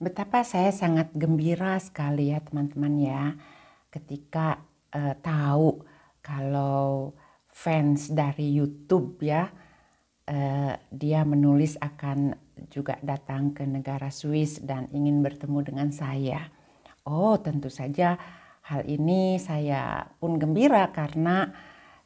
Betapa saya sangat gembira sekali ya teman-teman ya, ketika tahu kalau fans dari YouTube ya, dia menulis akan juga datang ke negara Swiss dan ingin bertemu dengan saya. Oh, tentu saja hal ini saya pun gembira karena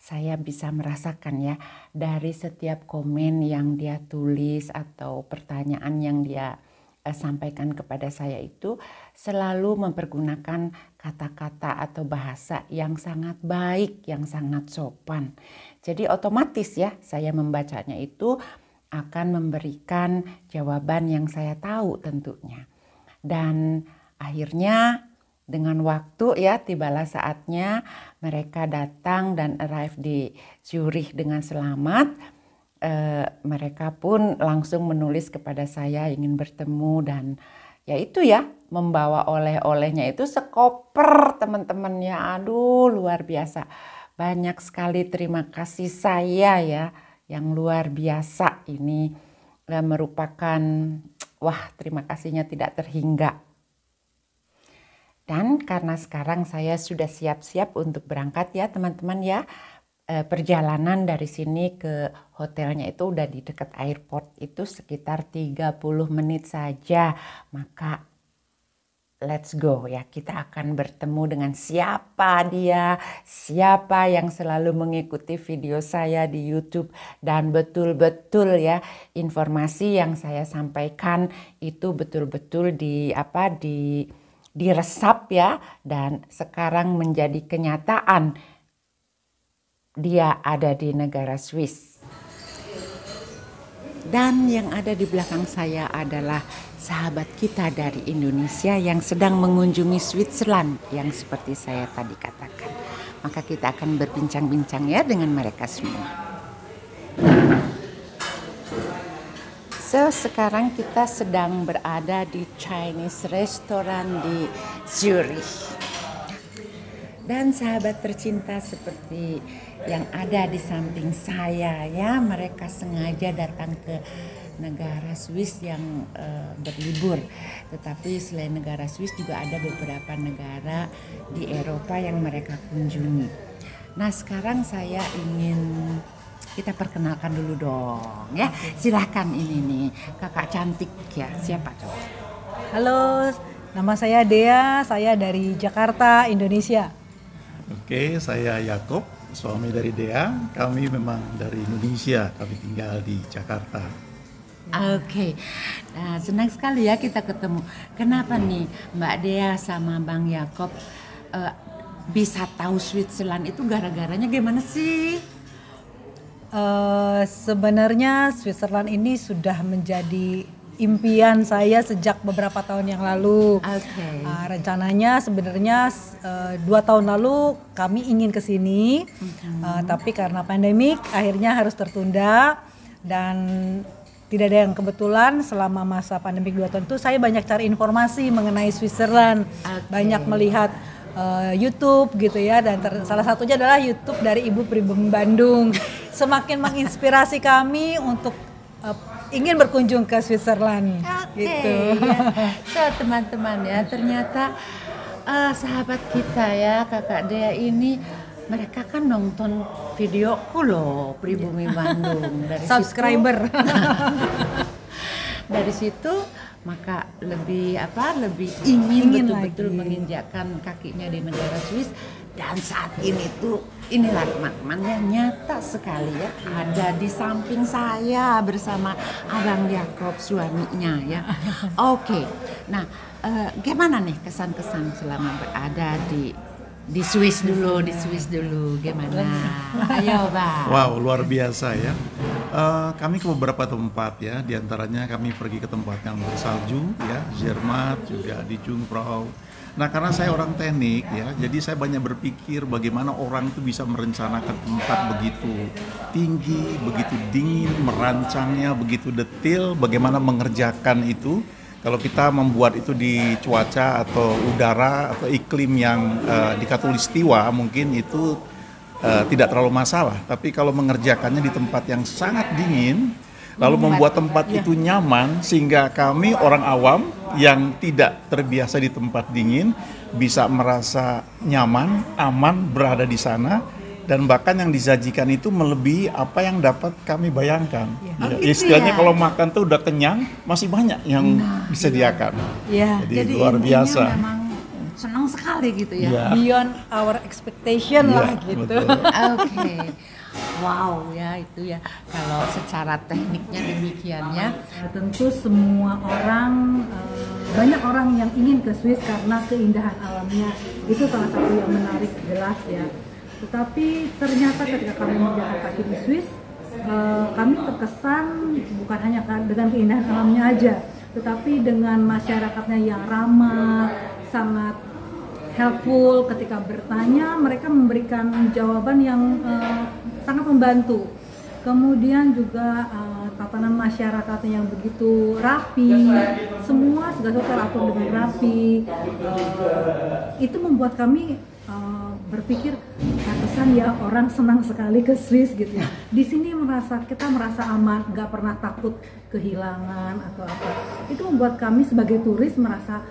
saya bisa merasakan ya dari setiap komen yang dia tulis atau pertanyaan yang dia sampaikan kepada saya itu selalu mempergunakan kata-kata atau bahasa yang sangat baik, yang sangat sopan. Jadi otomatis ya saya membacanya itu akan memberikan jawaban yang saya tahu tentunya. Dan akhirnya dengan waktu ya tibalah saatnya mereka datang dan arrive di Zurich dengan selamat. Mereka pun langsung menulis kepada saya ingin bertemu dan ya itu ya membawa oleh-olehnya itu sekoper teman-teman ya. Aduh luar biasa. Banyak sekali terima kasih saya ya yang luar biasa ini merupakan wah terima kasihnya tidak terhingga. Dan karena sekarang saya sudah siap-siap untuk berangkat ya teman-teman ya. Perjalanan dari sini ke hotelnya itu udah di dekat airport itu sekitar 30 menit saja. Maka let's go ya, kita akan bertemu dengan siapa dia, siapa yang selalu mengikuti video saya di YouTube dan betul-betul ya informasi yang saya sampaikan itu betul-betul diresap ya dan sekarang menjadi kenyataan. Dia ada di negara Swiss. Dan yang ada di belakang saya adalah sahabat kita dari Indonesia yang sedang mengunjungi Switzerland yang seperti saya tadi katakan. Maka kita akan berbincang-bincang ya dengan mereka semua. So, sekarang kita sedang berada di Chinese restaurant di Zurich. Dan sahabat tercinta seperti yang ada di samping saya ya, mereka sengaja datang ke negara Swiss yang berlibur. Tetapi selain negara Swiss juga ada beberapa negara di Eropa yang mereka kunjungi. Nah sekarang saya ingin kita perkenalkan dulu dong ya. Silahkan ini nih kakak cantik ya, siapa coba? Halo, nama saya Dea, saya dari Jakarta, Indonesia. Oke, saya Yakob, suami dari Dea. Kami memang dari Indonesia, kami tinggal di Jakarta. Oke, nah, senang sekali ya kita ketemu. Kenapa nih Mbak Dea sama Bang Yakob bisa tahu Switzerland itu gara-garanya gimana sih? Sebenarnya Switzerland ini sudah menjadi impian saya sejak beberapa tahun yang lalu. Okay. Rencananya sebenarnya 2 tahun lalu kami ingin ke sini, tapi karena pandemik akhirnya harus tertunda dan tidak ada yang kebetulan selama masa pandemik 2 tahun itu saya banyak cari informasi mengenai Switzerland, banyak melihat YouTube gitu ya dan salah satunya adalah YouTube dari Ibu Pribumi Bandung. Semakin menginspirasi kami untuk ingin berkunjung ke Switzerland gitu. Ya. So teman-teman ya ternyata sahabat kita ya kakak Dea ini mereka kan nonton videoku loh Pribumi Bandung dari subscriber. Dari situ maka lebih ingin betul-betul menginjakkan kakinya di negara Swiss dan saat ini tuh inilah teman-teman nyata sekali ya ada di samping saya bersama Abang Yakob suaminya ya. Oke. Nah, gimana nih kesan-kesan selama berada di Swiss dulu gimana? Ayo Bang. Wow, luar biasa ya. Kami ke beberapa tempat ya, diantaranya kami pergi ke tempat yang bersalju ya, Zermatt juga di Jungfrau. Nah karena saya orang teknik ya, jadi saya banyak berpikir bagaimana orang itu bisa merencanakan tempat begitu tinggi, begitu dingin, merancangnya begitu detail, bagaimana mengerjakan itu. Kalau kita membuat itu di cuaca atau udara atau iklim yang di khatulistiwa mungkin itu tidak terlalu masalah. Tapi kalau mengerjakannya di tempat yang sangat dingin, lalu membuat tempat itu nyaman sehingga kami orang awam yang tidak terbiasa di tempat dingin bisa merasa nyaman, aman berada di sana, dan bahkan yang disajikan itu melebihi apa yang dapat kami bayangkan. Ya, gitu istilahnya ya? kalau makan tuh udah kenyang, masih banyak yang disediakan. Ya, Jadi luar biasa. Memang senang sekali gitu ya. Ya. beyond our expectation Iya, lah gitu. betul. Oke. Wow ya itu ya. Kalau secara tekniknya demikian ya. Tentu semua orang, banyak orang yang ingin ke Swiss karena keindahan alamnya. Itu salah satu yang menarik, jelas ya. Tetapi ternyata ketika kami menjalan kaki di Swiss, kami terkesan bukan hanya dengan keindahan alamnya aja, tetapi dengan masyarakatnya yang ramah, sangat helpful. Ketika bertanya, mereka memberikan jawaban yang sangat membantu. Kemudian juga tatanan masyarakatnya yang begitu rapi, semua segala sesuatu teratur dengan rapi. Itu membuat kami berpikir, pantesan ya orang senang sekali ke Swiss gitu ya. Di sini kita merasa aman, nggak pernah takut kehilangan atau apa. Itu membuat kami sebagai turis merasa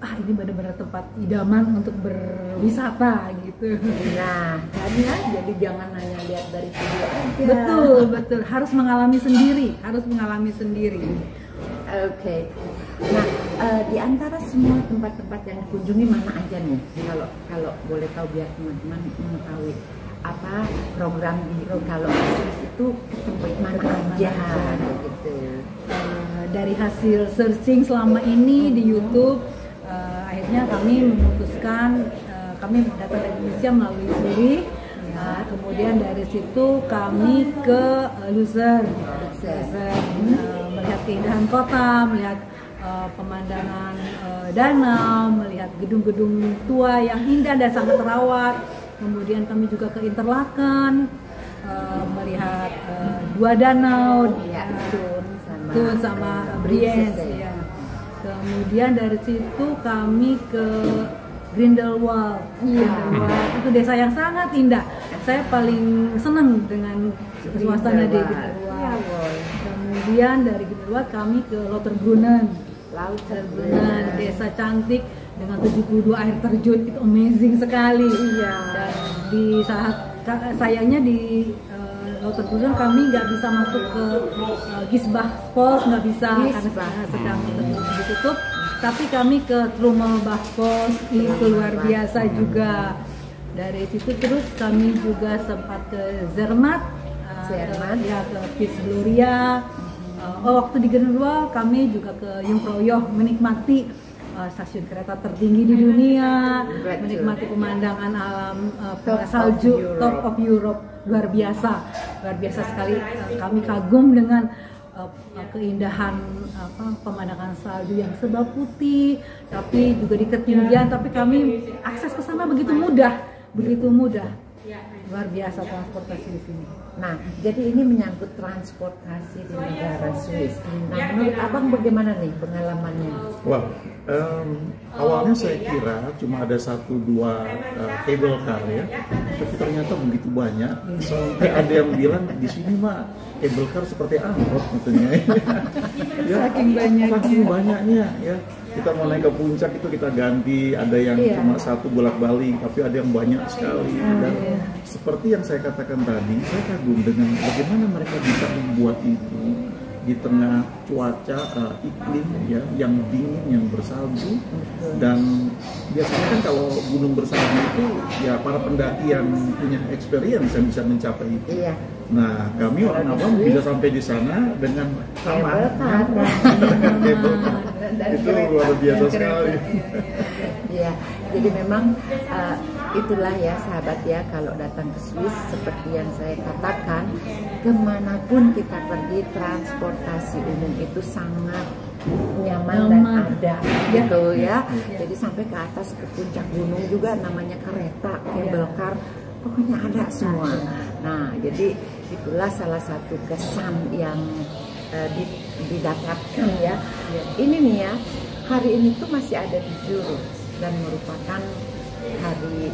ini benar-benar tempat idaman untuk berwisata gitu. Nah, kan ya, jadi jangan hanya lihat dari video aja. Betul, harus mengalami sendiri. Oke. Nah, di antara semua tempat-tempat yang dikunjungi mana aja nih? Kalau boleh tahu biar teman-teman mengetahui apa program di kalau Swiss itu ke tempat mana aja gitu. Dari hasil searching selama ini di YouTube, akhirnya kami memutuskan kami datang dari Indonesia melalui Zurich. Kemudian dari situ kami ke Lucerne, melihat keindahan kota, melihat pemandangan danau, melihat gedung-gedung tua yang indah dan sangat terawat. Kemudian kami juga ke Interlaken, melihat dua danau, Thun sama Brienz. Ya. Kemudian dari situ kami ke Grindelwald. Itu desa yang sangat indah. Saya paling senang dengan suasana di Grindelwald. Kemudian dari Grindelwald kami ke Lauterbrunnen, desa cantik dengan 72 air terjun, itu amazing sekali. Dan di saat sayangnya di Lauterbrunnen kami nggak bisa masuk ke Gisbach Falls, nggak bisa karena sedang ditutup. Tapi kami ke Trummelbach Falls, itu luar biasa juga. Dari situ terus kami juga sempat ke Zermatt, ya ke Piz Gloria. Waktu di Grindelwald kami juga ke Jungfraujoch, menikmati stasiun kereta tertinggi di dunia, menikmati pemandangan alam salju Top of Europe, luar biasa sekali. Kami kagum dengan keindahan pemandangan salju yang serba putih, tapi juga di ketinggian. Tapi kami akses ke sana begitu mudah. Luar biasa transportasi di sini. Nah, jadi ini menyangkut transportasi di negara Swiss. Nah, menurut Abang bagaimana nih pengalamannya? Wah, awalnya saya kira cuma ada 1-2 cable car ya, tapi ternyata begitu banyak. Sampai ada yang bilang di sini mah cable car seperti angkot katanya. Ya, saking banyaknya ya. Kita mau naik ke puncak itu kita ganti, ada yang cuma satu bolak-balik, tapi ada yang banyak sekali. Dan seperti yang saya katakan tadi, saya kagum dengan bagaimana mereka bisa membuat itu di tengah cuaca iklim ya yang dingin, yang bersalju. Dan biasanya kan kalau gunung bersalju itu ya para pendaki yang punya experience yang bisa mencapai itu. Nah, kami orang awam bisa sampai di sana dengan aman. Itu luar biasa sekali. Iya, jadi memang itulah ya sahabat ya, kalau datang ke Swiss seperti yang saya katakan, kemanapun kita pergi transportasi umum itu sangat nyaman dan ada gitu ya. Jadi sampai ke atas ke puncak gunung juga namanya kereta, cable car, pokoknya ada semua. Nah, jadi itulah salah satu kesan yang didapatkan ya. Ini nih ya, hari ini tuh masih ada di Zurich dan merupakan hari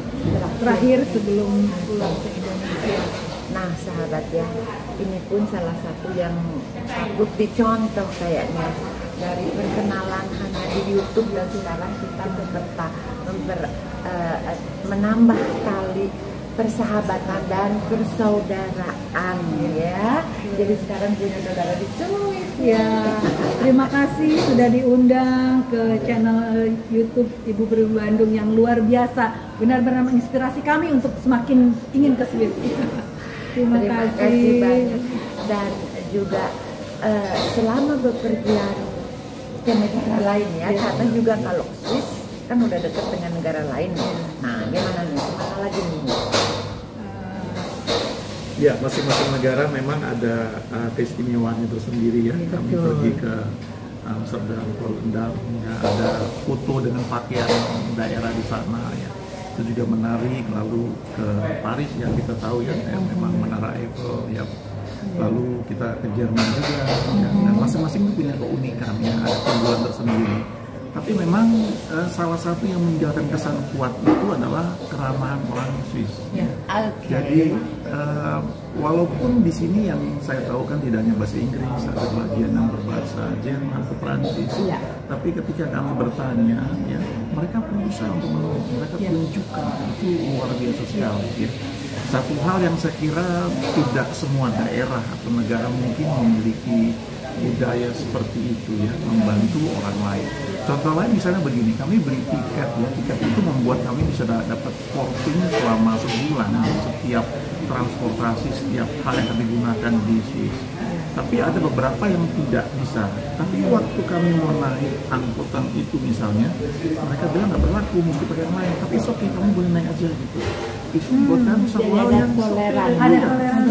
terakhir sebelum pulang ke Indonesia. Nah sahabat ya, ini pun salah satu yang patut dicontoh kayaknya. dari perkenalan hanya di YouTube dan sekarang kita beserta menambah tali persahabatan dan persaudaraan ya. Jadi sekarang punya saudara di Swiss ya. Terima kasih sudah diundang ke channel YouTube Ibu Pribumi Bandung yang luar biasa. Benar-benar menginspirasi kami untuk semakin ingin ke Swiss. Terima kasih banyak. Dan juga selama bepergian ke negara lain ya, karena juga kalau Swiss kan udah dekat dengan negara lain. Nah, gimana nih? Mana lagi nih? Ya, masing-masing negara memang ada keistimewaannya tersendiri ya. Kami pergi ke Amsterdam, Volendam, ya, ada foto dengan pakaian daerah di sana ya. Itu juga menarik. Lalu ke Paris yang kita tahu ya, memang Menara Eiffel ya. Lalu kita ke Jerman juga ya. Dan masing-masing itu punya keunikan ya, ada keunggulan tersendiri. Tapi memang salah satu yang meninggalkan kesan kuat itu adalah keramahan orang Swiss. Ya. Okay. Jadi walaupun di sini yang saya tahu kan tidak hanya bahasa Inggris, ada bagian yang berbahasa Jerman atau Prancis. Ya. Tapi ketika kami bertanya, ya mereka berusaha untuk menolong, mereka tunjukkan itu luar biasa sekali. Ya. Satu hal yang saya kira tidak semua daerah atau negara mungkin memiliki budaya seperti itu ya, membantu orang lain. Contoh lain misalnya begini, kami beli tiket ya, tiket itu membuat kami bisa dapat porting selama sebulan setiap transportasi, setiap hal yang kami gunakan di Swiss. Tapi ada beberapa yang tidak bisa. Tapi waktu kami mau naik angkutan itu misalnya, mereka bilang nggak berlaku, mesti pakai yang lain. Tapi oke, kamu boleh naik aja gitu. Itu buat kami satu hal yang toleran, ada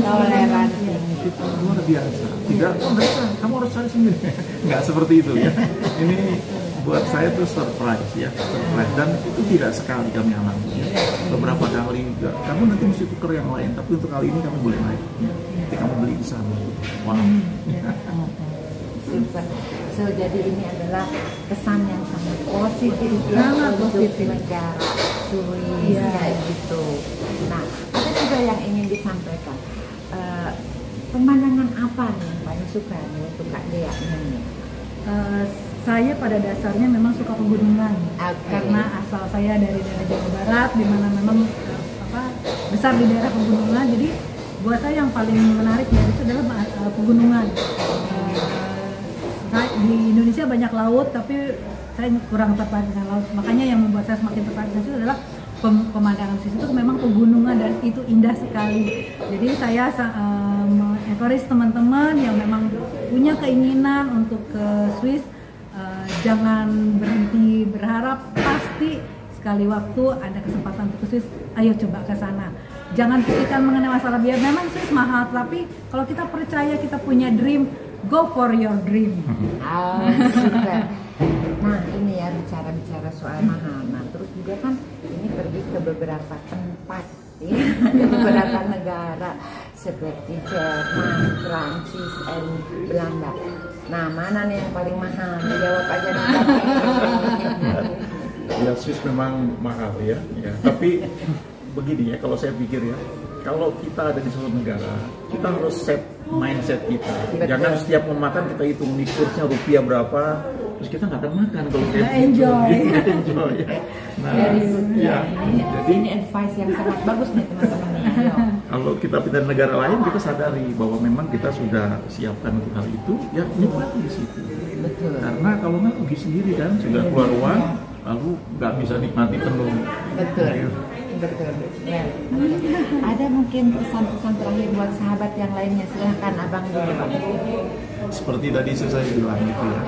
toleransi itu luar biasa. Tidak, nggak bisa, kamu harus cari sendiri. Nggak seperti itu ya. Ini buat saya tuh surprise ya, surprise. Dan itu tidak sekali kami alami ya. Beberapa kali juga, kamu nanti mesti tuker yang lain, tapi untuk kali ini kamu boleh naik ya. Nanti kamu beli di sana. Wow. Super. So jadi ini adalah kesan yang sangat positif Sangat positif. negara Swiss kayak gitu. Nah, ada juga yang ingin disampaikan. Pemandangan apa nih yang paling suka nih untuk Kak Dea nih? Saya pada dasarnya memang suka pegunungan. Karena asal saya dari daerah Jawa Barat, di mana memang besar di daerah pegunungan. Jadi buat saya yang paling menarik dari itu adalah pegunungan. Di Indonesia banyak laut, tapi saya kurang tertarik dengan laut. Makanya yang membuat saya semakin tertarik dengan itu adalah pemandangan di situ memang pegunungan dan itu indah sekali. Jadi saya encourage teman-teman yang memang punya keinginan untuk ke Swiss, jangan berhenti berharap, pasti sekali waktu ada kesempatan untuk ke Swiss, ayo coba ke sana. Jangan pikirkan mengenai masalah biaya, memang Swiss mahal, tapi kalau kita percaya kita punya dream, go for your dream. Super. Nah ini ya bicara soal mahal. Nah terus juga kan ini pergi ke beberapa tempat ya, ke beberapa negara seperti Jerman, Prancis, dan Belanda. Nah mana nih yang paling mahal? Jawab aja nih. Ya Swiss memang mahal ya. Tapi begini ya, kalau saya pikir ya, kalau kita ada di suatu negara, kita harus set mindset kita. Betul. Jangan setiap mau makan kita hitung nih kursnya rupiah berapa, terus kita nggak akan makan kalau kayak gitu. Enjoy. Enjoy. Nah, Very good. ya. Jadi ini advice yang sangat bagus nih teman-teman. Kalau kita pindah negara lain, kita sadari bahwa memang kita sudah siapkan untuk hal itu, ya nikmati di situ. Betul. Karena kalau nggak pergi sendiri kan, sudah keluar uang, lalu nggak bisa nikmati penuh. Betul. Betul. Ya. Ada mungkin pesan-pesan terakhir buat sahabat yang lainnya, silahkan abang dulu bang. Seperti tadi saya bilang gitu ya,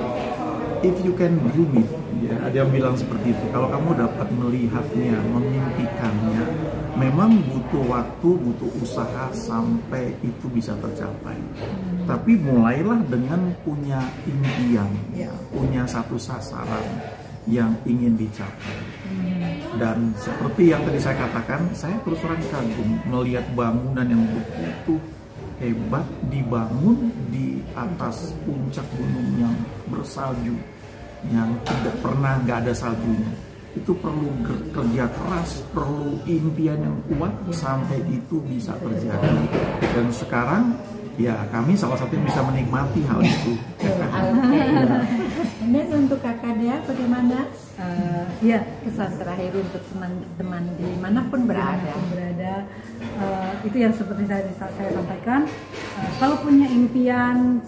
if you can dream it, ya, ada yang bilang seperti itu. Kalau kamu dapat melihatnya, memimpikannya, memang butuh waktu, butuh usaha sampai itu bisa tercapai. Tapi mulailah dengan punya impian, ya, punya satu sasaran yang ingin dicapai. Dan seperti yang tadi saya katakan, saya terus terang kagum melihat bangunan yang begitu hebat dibangun di atas puncak gunung yang bersalju, yang tidak pernah nggak ada saljunya. Itu perlu kerja keras, perlu impian yang kuat sampai itu bisa terjadi. Dan sekarang ya kami salah satu yang bisa menikmati hal itu. Dan untuk Kakak Dea bagaimana? Ya, Kesan terakhir untuk teman-teman dimanapun berada. Itu yang seperti saya sampaikan. Kalau punya impian,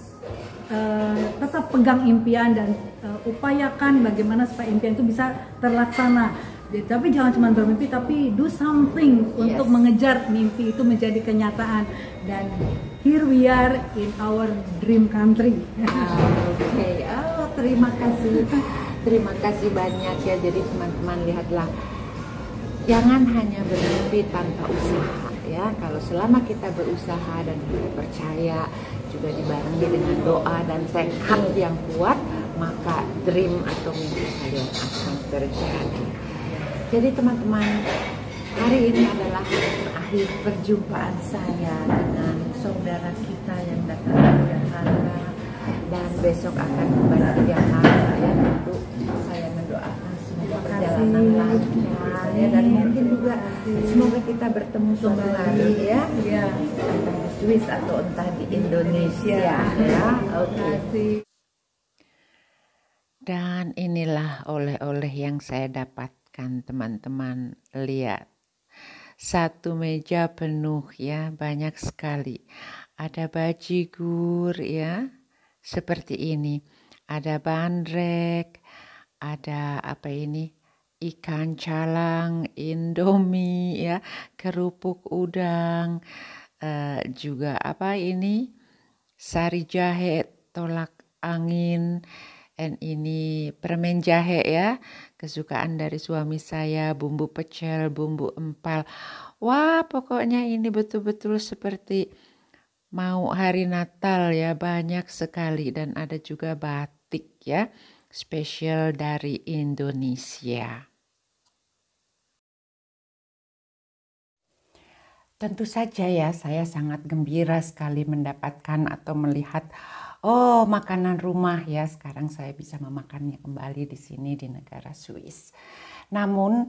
tetap pegang impian dan upayakan bagaimana supaya impian itu bisa terlaksana. Tapi jangan cuma bermimpi, tapi do something untuk mengejar mimpi itu menjadi kenyataan. Dan here we are in our dream country. Oke. Oh, terima kasih banyak ya. Jadi teman-teman lihatlah, jangan hanya bermimpi tanpa usaha ya. Kalau selama kita berusaha dan kita percaya, juga dibarengi dengan doa dan tekad yang kuat, maka dream atau mimpi kalian akan terjadi. Jadi teman-teman, hari ini adalah akhir perjumpaan saya dengan saudara kita yang datang dari Jakarta, dan besok akan kembali ke Jakarta ya. Tentu saya mendoakan semoga perjalanan lancar ya, dan mungkin juga semoga kita bertemu suatu hari ya, entah di Swiss atau entah di Indonesia ya. Oke. Dan inilah oleh-oleh yang saya dapatkan, teman-teman. Lihat, satu meja penuh ya, banyak sekali. Ada bajigur ya, seperti ini. Ada bandrek, ada apa ini? Ikan calang, indomie ya, kerupuk udang, juga apa ini? Sari jahe, tolak angin. Dan ini permen jahe ya, kesukaan dari suami saya, bumbu pecel, bumbu empal. Wah, pokoknya ini betul-betul seperti mau hari Natal ya, banyak sekali. Dan ada juga batik ya, spesial dari Indonesia. Tentu saja ya, saya sangat gembira sekali mendapatkan atau melihat makanan rumah ya. Sekarang saya bisa memakannya kembali di sini di negara Swiss. Namun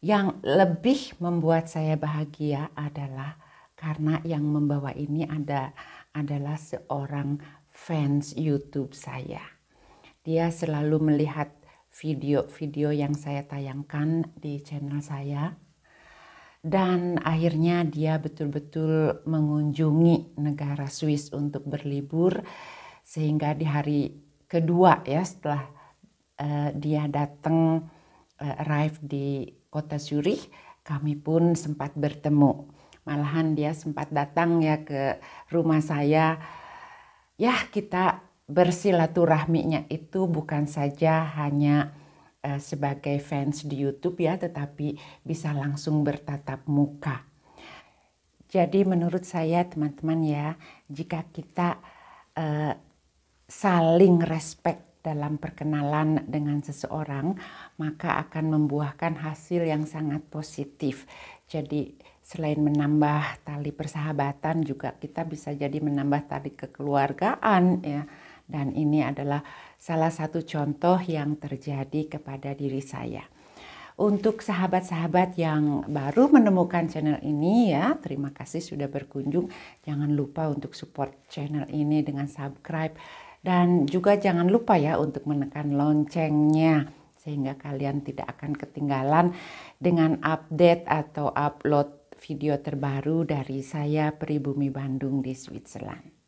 yang lebih membuat saya bahagia adalah karena yang membawa ini adalah seorang fans YouTube saya. Dia selalu melihat video-video yang saya tayangkan di channel saya. Dan akhirnya dia betul-betul mengunjungi negara Swiss untuk berlibur. Sehingga di hari kedua ya setelah dia datang arrive di kota Zurich, kami pun sempat bertemu. Malahan dia sempat datang ya ke rumah saya. Ya, kita bersilaturahminya itu bukan saja hanya sebagai fans di YouTube ya, tetapi bisa langsung bertatap muka. Jadi menurut saya teman-teman ya, jika kita saling respect dalam perkenalan dengan seseorang, maka akan membuahkan hasil yang sangat positif. Jadi selain menambah tali persahabatan, juga kita bisa jadi menambah tali kekeluargaan ya. Dan ini adalah salah satu contoh yang terjadi kepada diri saya. Untuk sahabat-sahabat yang baru menemukan channel ini ya, terima kasih sudah berkunjung. Jangan lupa untuk support channel ini dengan subscribe. Dan juga jangan lupa ya untuk menekan loncengnya, sehingga kalian tidak akan ketinggalan dengan update atau upload video terbaru dari saya, Pribumi Bandung di Switzerland.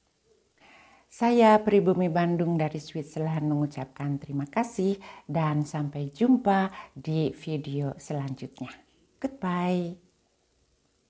Saya Pribumi Bandung dari Switzerland mengucapkan terima kasih dan sampai jumpa di video selanjutnya. Goodbye.